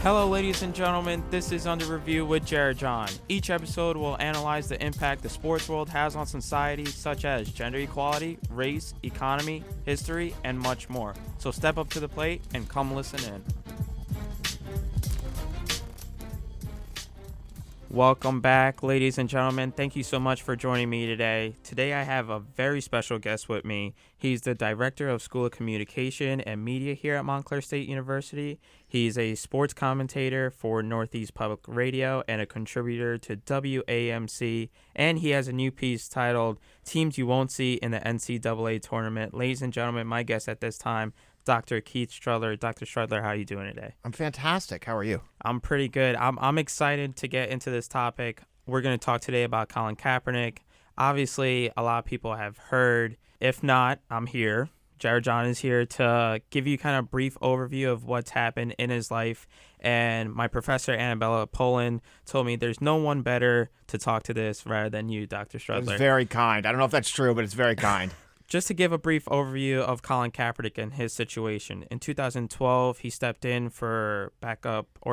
Hello, ladies and gentlemen. This is Under Review with Jared John. Each episode will analyze the impact the sports world has on society, such as gender equality, race, economy, history, and much more. So step up to the plate and come listen in. Welcome back, ladies and gentlemen. Thank you so much for joining me today. Today I have a very special guest with me. He's the Director of School of Communication and Media here at Montclair State University. He's a sports commentator for Northeast Public Radio and a contributor to WAMC. And he has a new piece titled Teams You Won't See in the NCAA Tournament. Ladies and gentlemen, my guest at this time, Dr. Keith Strudler. Dr. Strudler, how are you doing today? I'm fantastic. How are you? I'm pretty good. I'm excited to get into this topic. We're going to talk today about Colin Kaepernick. Obviously, a lot of people have heard. If not, I'm here. Jared John is here to give you kind of a brief overview of what's happened in his life. And my professor, Annabella Poland, told me there's no one better to talk to this rather than you, Dr. Strudler. It's very kind. I don't know if that's true, but it's very kind. Just to give a brief overview of Colin Kaepernick and his situation. In 2012, he stepped in for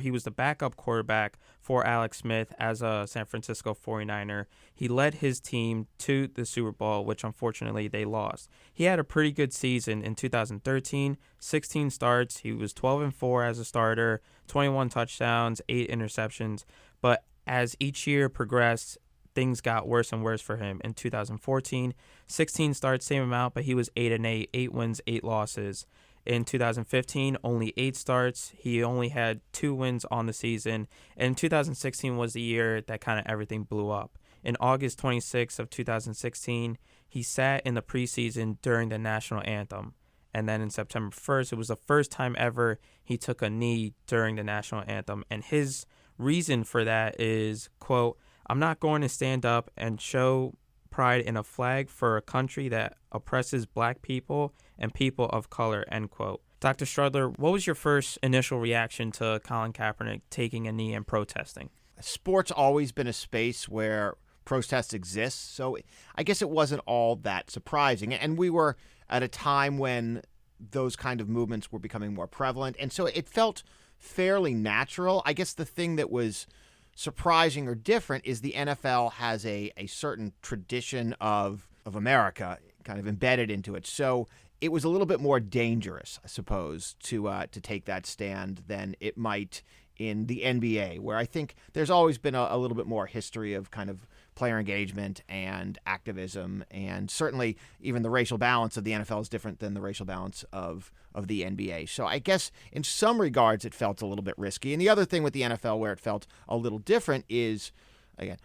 he was the backup quarterback for Alex Smith as a San Francisco 49er. He led his team to the Super Bowl, which unfortunately they lost. He had a pretty good season in 2013, 16 starts. He was 12-4 as a starter, 21 touchdowns, 8 interceptions. But as each year progressed, things got worse and worse for him. In 2014, 16 starts, same amount, but he was 8-8, 8 wins, 8 losses. In 2015, only 8 starts. He only had 2 wins on the season. And 2016 was the year that kind of everything blew up. In August 26th of 2016, he sat in the preseason during the national anthem. And then in September 1st, it was the first time ever he took a knee during the national anthem. And his reason for that is, quote, "I'm not going to stand up and show pride in a flag for a country that oppresses black people and people of color," end quote. Dr. Strudler, what was your first initial reaction to Colin Kaepernick taking a knee and protesting? Sports always been a space where protests exist, so I guess it wasn't all that surprising. And we were at a time when those kind of movements were becoming more prevalent, and so it felt fairly natural. I guess the thing that was surprising or different is the NFL has a certain tradition of America kind of embedded into it. So it was a little bit more dangerous, I suppose, to take that stand than it might in the NBA, where I think there's always been a little bit more history of kind of player engagement and activism, and certainly even the racial balance of the NFL is different than the racial balance of the NBA. So I guess in some regards it felt a little bit risky. And the other thing with the NFL where it felt a little different is, again,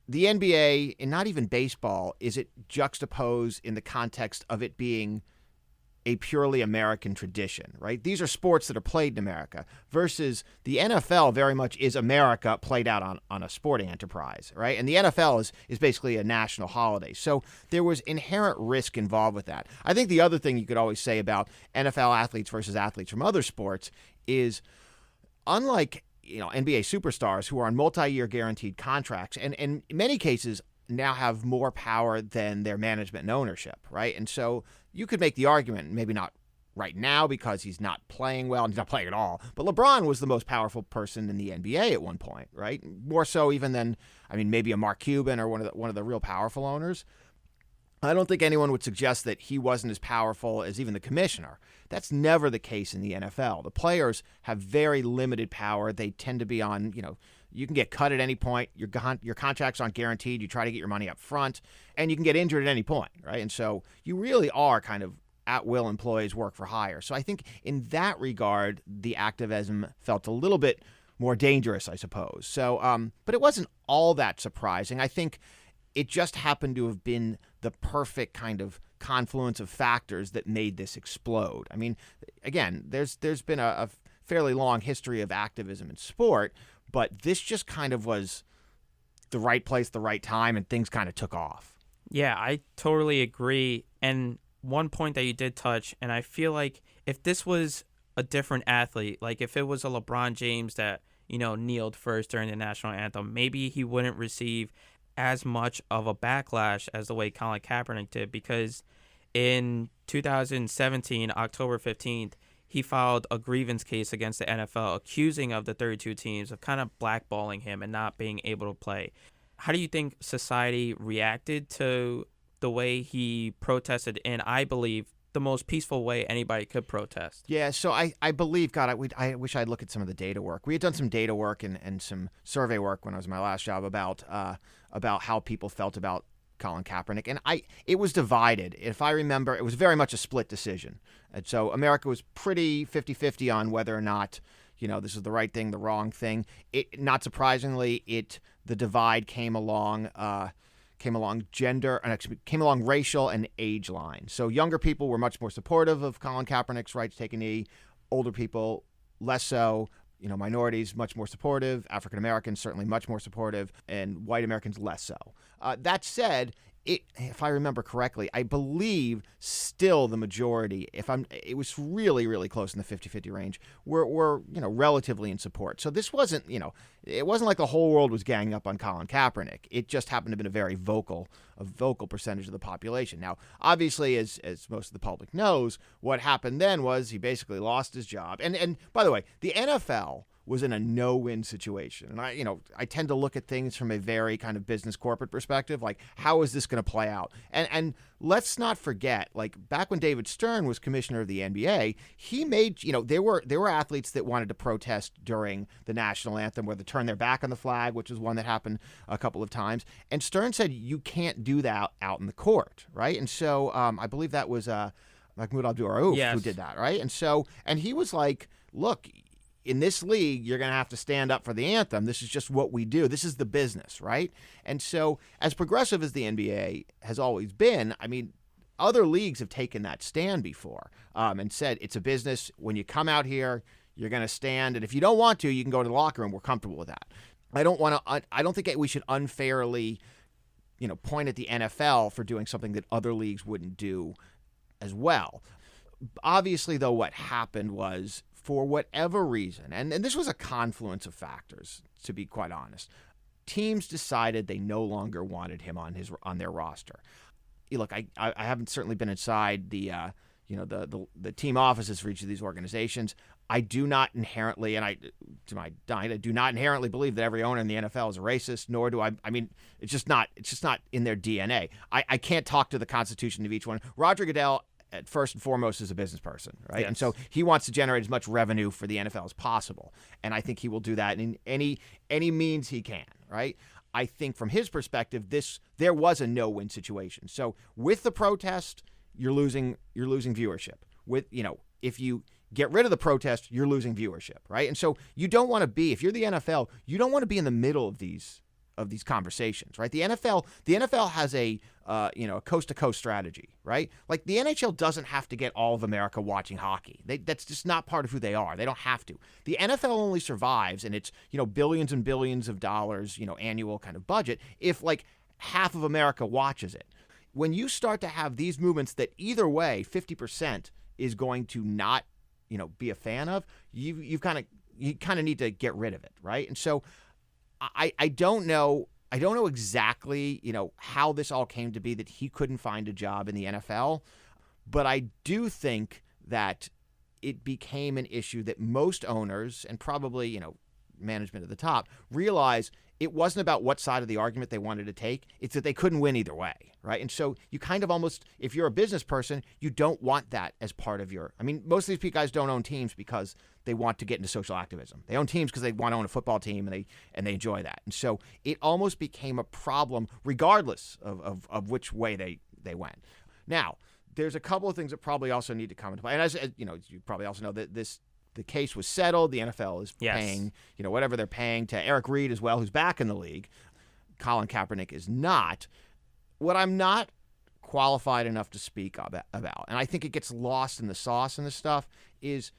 the NBA, and not even baseball, is it juxtaposed in the context of it being a purely American tradition, right? These are sports that are played in America versus the NFL very much is America played out on a sporting enterprise, right? And the NFL is basically a national holiday. So there was inherent risk involved with that. I think the other thing you could always say about NFL athletes versus athletes from other sports is, unlike NBA superstars who are on multi-year guaranteed contracts, and in many cases now have more power than their management and ownership, right? And so you could make the argument, maybe not right now because he's not playing well, and he's not playing at all, but LeBron was the most powerful person in the NBA at one point, right? More so even than, maybe a Mark Cuban or one of the real powerful owners. I don't think anyone would suggest that he wasn't as powerful as even the commissioner. That's never the case in the NFL. The players have very limited power. They tend to be on, you can get cut at any point. Your contracts aren't guaranteed. You try to get your money up front, and you can get injured at any point, right? And so you really are kind of at-will employees, work for hire. So I think in that regard, the activism felt a little bit more dangerous, I suppose. So, but it wasn't all that surprising. I think it just happened to have been the perfect kind of confluence of factors that made this explode. Again, there's been a fairly long history of activism in sport, but this just kind of was the right place, the right time, and things kind of took off. Yeah, I totally agree. And one point that you did touch, and I feel like if this was a different athlete, like if it was a LeBron James that, kneeled first during the national anthem, maybe he wouldn't receive as much of a backlash as the way Colin Kaepernick did, because in 2017, October 15th, he filed a grievance case against the NFL, accusing of the 32 teams of kind of blackballing him and not being able to play. How do you think society reacted to the way he protested in, I believe, the most peaceful way anybody could protest? Yeah, so I believe, God, I wish I'd look at some of the data work. We had done some data work and some survey work when I was in my last job about how people felt about Colin Kaepernick, and it was divided. If I remember, it was very much a split decision. And so America was pretty 50-50 on whether or not, this is the right thing, the wrong thing. Not surprisingly, the divide came along gender, and actually came along racial and age lines. So younger people were much more supportive of Colin Kaepernick's right to take a knee. Older people, less so. Minorities, much more supportive. African Americans, certainly much more supportive. And white Americans, less so. That said, if I remember correctly, I believe still the majority, it was really, really close in the 50-50 range, were relatively in support. So this wasn't, it wasn't like the whole world was ganging up on Colin Kaepernick. It just happened to have been a vocal percentage of the population. Now, obviously, as most of the public knows, what happened then was he basically lost his job. And by the way, the NFL was in a no-win situation. And I tend to look at things from a very kind of business corporate perspective, like how is this going to play out? And let's not forget, like back when David Stern was commissioner of the NBA, he made, there were athletes that wanted to protest during the national anthem, where they turn their back on the flag, which is one that happened a couple of times. And Stern said you can't do that out in the court, right? And so I believe that was Mahmoud Abdul-Rauf who did that, right? And he was like, look, in this league, you're going to have to stand up for the anthem. This is just what we do. This is the business, right? And so as progressive as the NBA has always been, I mean, other leagues have taken that stand before and said it's a business. When you come out here, you're going to stand. And if you don't want to, you can go to the locker room. We're comfortable with that. I don't think we should unfairly, point at the NFL for doing something that other leagues wouldn't do as well. Obviously, though, what happened was, for whatever reason, and this was a confluence of factors, to be quite honest, teams decided they no longer wanted him on their roster. Look, I haven't certainly been inside the team offices for each of these organizations. I do not inherently, I do not inherently believe that every owner in the NFL is a racist, nor do I. I mean, it's just not in their DNA. I can't talk to the constitution of each one. Roger Goodell, at first and foremost, is a business person, right? Yes. And so he wants to generate as much revenue for the NFL as possible. And I think he will do that in any means he can, right? I think from his perspective, there was a no-win situation. So with the protest, you're losing viewership. If you get rid of the protest, you're losing viewership, right? And so you don't want to be, if you're the NFL, you don't want to be in the middle of these conversations, right? The NFL has a coast-to-coast strategy, right? Like the NHL doesn't have to get all of America watching hockey. That's just not part of who they are. They don't have to. The NFL only survives, and it's billions and billions of dollars, annual kind of budget, if like half of America watches it. When you start to have these movements that either way 50% is going to not be a fan of, you kind of need to get rid of it, right? And so I don't know exactly, how this all came to be that he couldn't find a job in the NFL, but I do think that it became an issue that most owners and probably, management at the top realize it wasn't about what side of the argument they wanted to take. It's that they couldn't win either way, right? And so you kind of almost, if you're a business person, you don't want that as part of most of these guys don't own teams because they want to get into social activism. They own teams because they want to own a football team and they enjoy that. And so it almost became a problem regardless of which way they went. Now, there's a couple of things that probably also need to come into play. And as you probably also know that the case was settled. The NFL is paying, whatever they're paying to Eric Reed as well, who's back in the league. Colin Kaepernick is not. What I'm not qualified enough to speak about, and I think it gets lost in the sauce and the stuff, is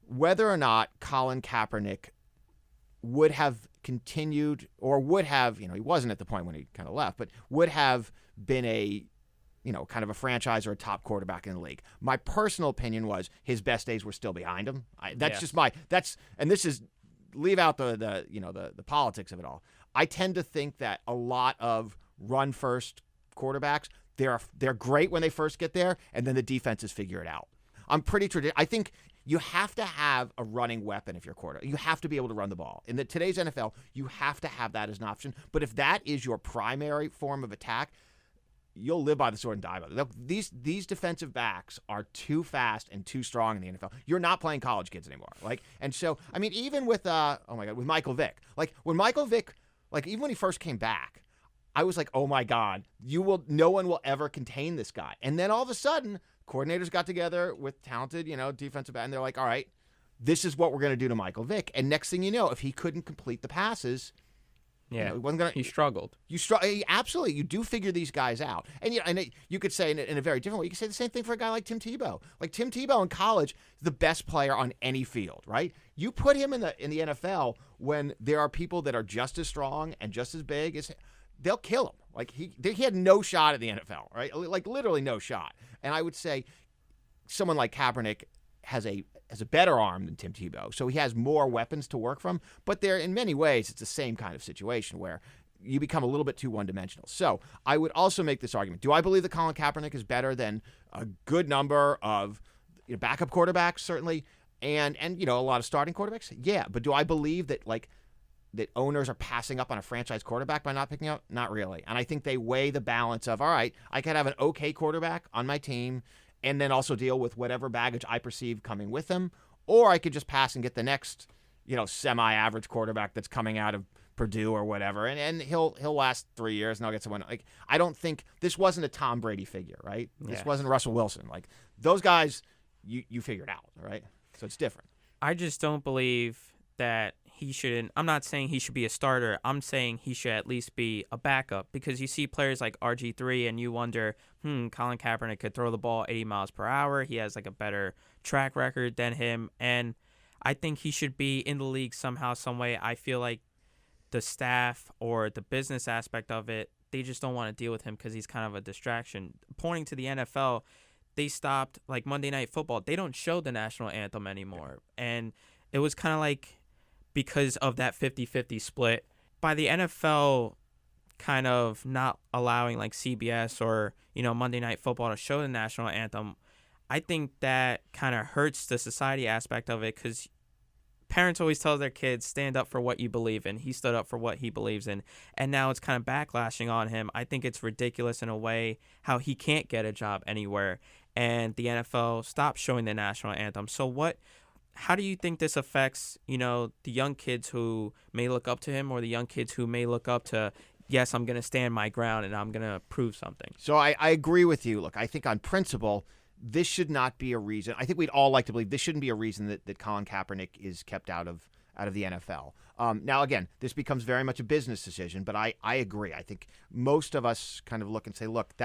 whether or not Colin Kaepernick would have continued or would have, he wasn't at the point when he kind of left, but would have been a kind of a franchise or a top quarterback in the league. My personal opinion was his best days were still behind him. And this is, leave out the politics of it all. I tend to think that a lot of run first quarterbacks, they're great when they first get there, and then the defenses figure it out. I think you have to have a running weapon if you're quarterback. You have to be able to run the ball. In today's NFL, you have to have that as an option. But if that is your primary form of attack, you'll live by the sword and die by it. Look, these defensive backs are too fast and too strong in the NFL. You're not playing college kids anymore. And so I mean, even with with Michael Vick, when Michael Vick, even when he first came back, I was like, oh my God, no one will ever contain this guy. And then all of a sudden, coordinators got together with talented, defensive back, and they're like, all right, this is what we're going to do to Michael Vick. And next thing you know, if he couldn't complete the passes, yeah, he wasn't gonna. He struggled. Absolutely. You do figure these guys out, and you could say in a very different way. You could say the same thing for a guy like Tim Tebow. Tim Tebow in college is the best player on any field, right? You put him in the NFL when there are people that are just as strong and just as big as. They'll kill him. He had no shot at the NFL, right? Literally no shot. And I would say someone like Kaepernick has a better arm than Tim Tebow, so he has more weapons to work from. But in many ways, it's the same kind of situation where you become a little bit too one-dimensional. So I would also make this argument. Do I believe that Colin Kaepernick is better than a good number of backup quarterbacks, certainly, and a lot of starting quarterbacks? Yeah, but do I believe that that owners are passing up on a franchise quarterback by not picking up? Not really. And I think they weigh the balance of, all right, I could have an okay quarterback on my team and then also deal with whatever baggage I perceive coming with them, or I could just pass and get the next, semi-average quarterback that's coming out of Purdue or whatever, and he'll last 3 years and I'll get someone. I don't think this wasn't a Tom Brady figure, right? Yeah. This wasn't Russell Wilson. Those guys, you figured out, right? So it's different. I just don't believe that he shouldn't. I'm not saying he should be a starter. I'm saying he should at least be a backup, because you see players like RG3 and you wonder, Colin Kaepernick could throw the ball 80 miles per hour. He has a better track record than him. And I think he should be in the league somehow, some way. I feel like the staff or the business aspect of it, they just don't want to deal with him because he's kind of a distraction. Pointing to the NFL, they stopped Monday Night Football. They don't show the national anthem anymore. And it was kind of because of that 50-50 split, by the NFL kind of not allowing CBS or, Monday Night Football to show the national anthem, I think that kind of hurts the society aspect of it, because parents always tell their kids, stand up for what you believe in. He stood up for what he believes in, and now it's kind of backlashing on him. I think it's ridiculous in a way how he can't get a job anywhere, and the NFL stopped showing the national anthem. So how do you think this affects, the young kids who may look up to him, or the young kids who may look up to, yes, I'm going to stand my ground and I'm going to prove something? So I agree with you. Look, I think on principle, this should not be a reason. I think we'd all like to believe this shouldn't be a reason that Colin Kaepernick is kept out of the NFL. Now, again, this becomes very much a business decision, but I agree. I think most of us kind of look and say, look,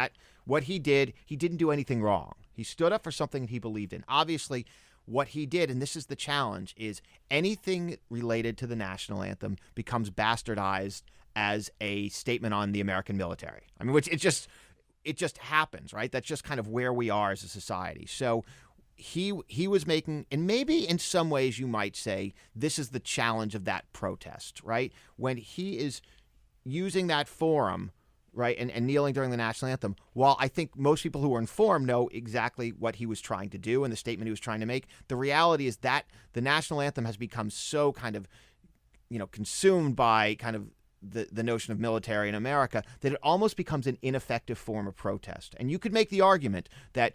what he didn't do anything wrong. He stood up for something he believed in. Obviously, what he did, and this is the challenge, is anything related to the national anthem becomes bastardized as a statement on the American military. I mean, which it just happens, right? That's just kind of where we are as a society. So he was making, and maybe in some ways you might say this is the challenge of that protest, right? When he is using that forum, right, and kneeling during the national anthem, while I think most people who are informed know exactly what he was trying to do and the statement he was trying to make, the reality is that the national anthem has become so kind of, consumed by kind of the notion of military in America that it almost becomes an ineffective form of protest. And you could make the argument that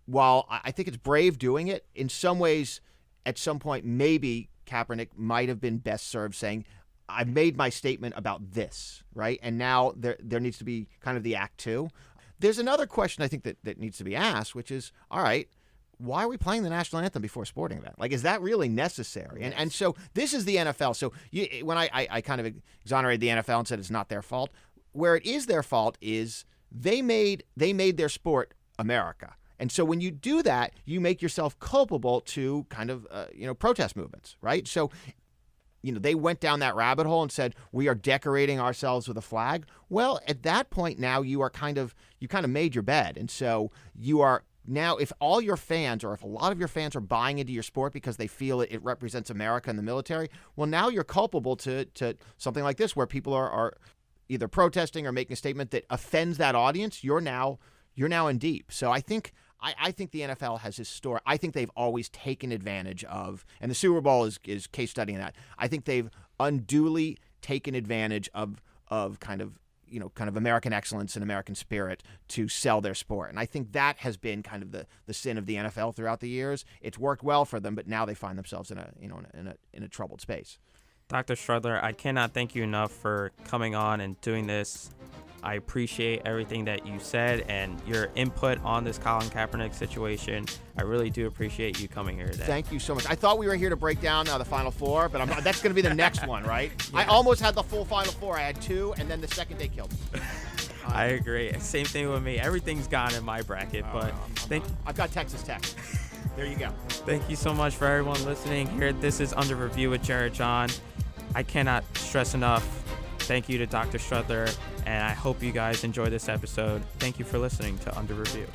while I think it's brave doing it, in some ways, at some point, maybe Kaepernick might have been best served saying, I've made my statement about this, right? And now there needs to be kind of the act two. There's another question I think that needs to be asked, which is, all right, why are we playing the national anthem before a sporting event? Is that really necessary? Yes. And so this is the NFL. So when I kind of exonerated the NFL and said it's not their fault, where it is their fault is they made their sport America. And so when you do that, you make yourself culpable to kind of protest movements, right? So they went down that rabbit hole and said, we are decorating ourselves with a flag. Well, at that point now you kind of made your bed. And so you are now, if all your fans, or if a lot of your fans are buying into your sport because they feel it represents America and the military, well, now you're culpable to something like this, where people are either protesting or making a statement that offends that audience. You're now in deep. So I think I think the NFL has I think they've always taken advantage of, and the Super Bowl is case studying that. I think they've unduly taken advantage of kind of American excellence and American spirit to sell their sport. And I think that has been kind of the sin of the NFL throughout the years. It's worked well for them, but now they find themselves in a troubled space. Dr. Strudler, I cannot thank you enough for coming on and doing this. I appreciate everything that you said and your input on this Colin Kaepernick situation. I really do appreciate you coming here today. Thank you so much. I thought we were here to break down the Final Four, but that's going to be the next one, right? Yeah. I almost had the full Final Four. I had 2, and then the second day killed me. I agree. Same thing with me. Everything's gone in my bracket, but I've got Texas Tech. There you go. Thank you so much for everyone listening here. This is Under Review with Jared John. I cannot stress enough. Thank you to Dr. Strudler, and I hope you guys enjoy this episode. Thank you for listening to Under Review.